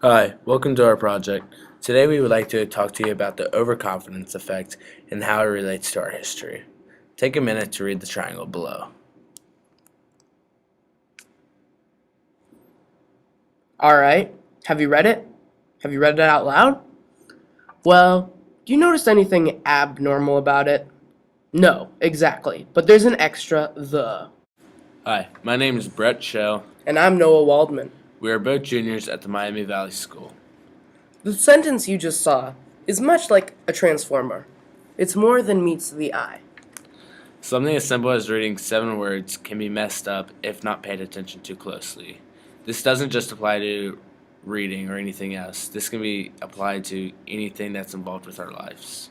Hi, welcome to our project. Today we would like to talk to you about the overconfidence effect and how it relates to our history. Take a minute to read the triangle below. All right. Have you read it? Have you read it out loud? Well, do you notice anything abnormal about it? No, exactly. But there's an extra the. Hi, my name is Brett Shell. And I'm Noah Waldman. We are both juniors at the Miami Valley School. The sentence you just saw is much like a transformer. It's more than meets the eye. Something as simple as reading 7 words can be messed up if not paid attention to closely. This doesn't just apply to reading or anything else. This can be applied to anything that's involved with our lives.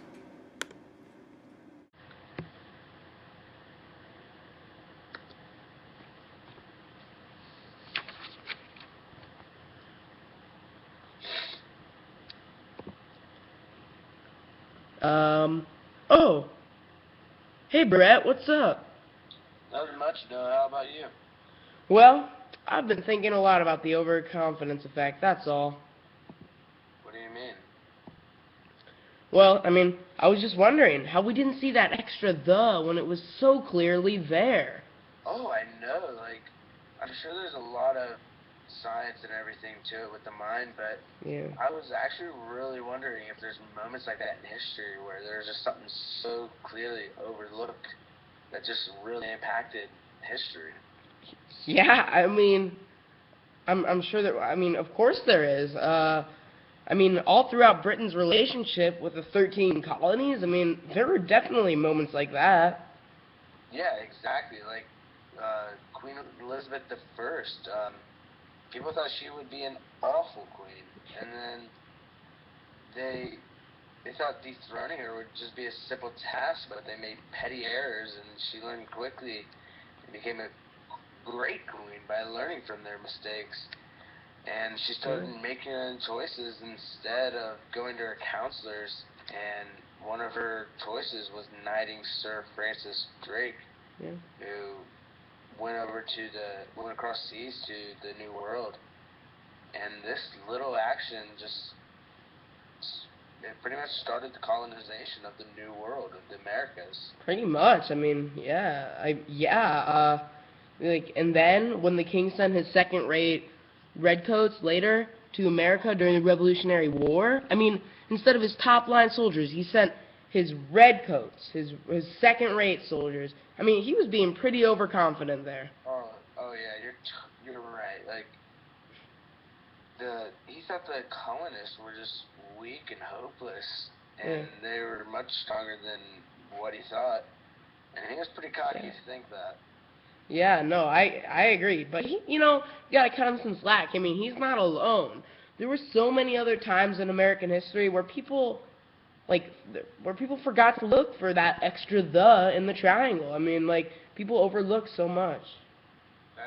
Um, oh, hey Brett, what's up? Nothing much, Noah. How about you? Well, I've been thinking a lot about the overconfidence effect, that's all. What do you mean? Well, I was just wondering how we didn't see that extra the when it was so clearly there. Oh, I know. I'm sure there's a lot of science and everything to it with the mind, but Yeah. I was actually really wondering if there's moments like that in history where there's just something so clearly overlooked that just really impacted history. Yeah, I'm sure that of course there is. All throughout Britain's relationship with the 13 colonies, there were definitely moments like that. Yeah, exactly. Queen Elizabeth the First. People thought she would be an awful queen, and then they they thought dethroning her would just be a simple task, but they made petty errors, and she learned quickly and became a great queen by learning from their mistakes. And she started Yeah, making her own choices instead of going to her counselors. And one of her choices was knighting Sir Francis Drake, yeah. who went across seas to the New World. And this little action just it pretty much started the colonization of the New World of the Americas. Pretty much. And then when the king sent his second-rate redcoats later to America during the Revolutionary War, instead of his top-line soldiers, he sent his redcoats, his second-rate soldiers. He was being pretty overconfident there. Oh yeah, you're right. He thought the colonists were just weak and hopeless, and Yeah, they were much stronger than what he thought. And he was pretty cocky yeah. to think that. Yeah, no, I agree. But you gotta cut him some slack. He's not alone. There were so many other times in American history where like, people forgot to look for that extra the in the triangle. People overlook so much.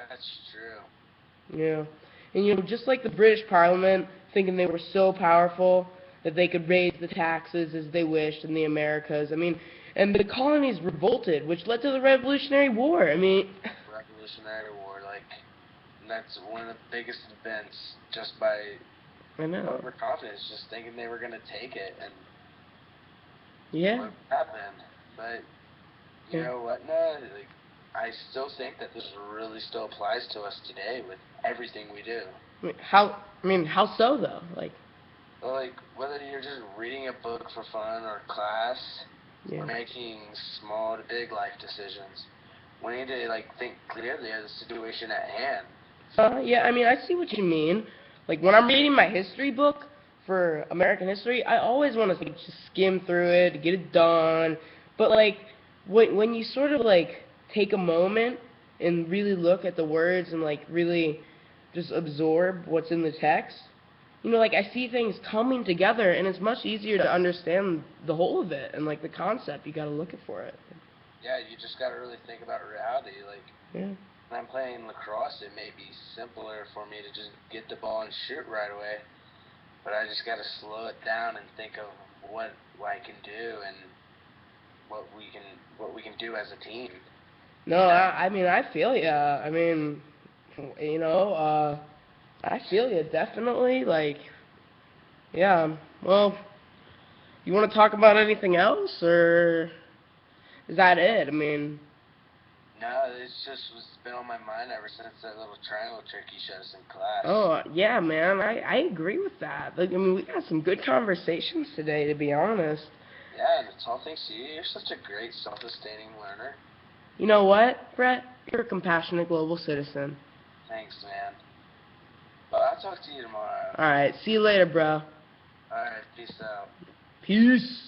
That's true. Yeah. And just like the British Parliament thinking they were so powerful that they could raise the taxes as they wished in the Americas. And the colonies revolted, which led to the Revolutionary War. Revolutionary War, that's one of the biggest events just by I know. overconfidence, just thinking they were gonna take it, and Yeah. what happened? But you Yeah. know what? No, I still think that this really still applies to us today with everything we do. How so though? Whether you're just reading a book for fun or class, or Yeah. making small to big life decisions, we need to think clearly of the situation at hand. Yeah, I see what you mean. Like when I'm reading my history book for American history, I always want to just skim through it, get it done. But when you sort of take a moment and really look at the words and really just absorb what's in the text, I see things coming together and it's much easier to understand the whole of it and the concept. You got to look for it. Yeah, you just got to really think about reality. Yeah. When I'm playing lacrosse, it may be simpler for me to just get the ball and shoot right away, but I just got to slow it down and think of what I can do and what we can do as a team. No, I feel ya. You know, I feel you, definitely. Like, yeah. Well, you want to talk about anything else, or is that it? I mean, No, it's just was been on my mind ever since that little triangle trick you showed us in class. oh, yeah, man, I agree with that. Like, I mean, we got some good conversations today, to be honest. Yeah, and it's all thanks to you. You're such a great self-sustaining learner. You know what, Brett? You're a compassionate global citizen. Thanks, man. But I'll talk to you tomorrow. Alright, see you later, bro. Alright, peace out. Peace.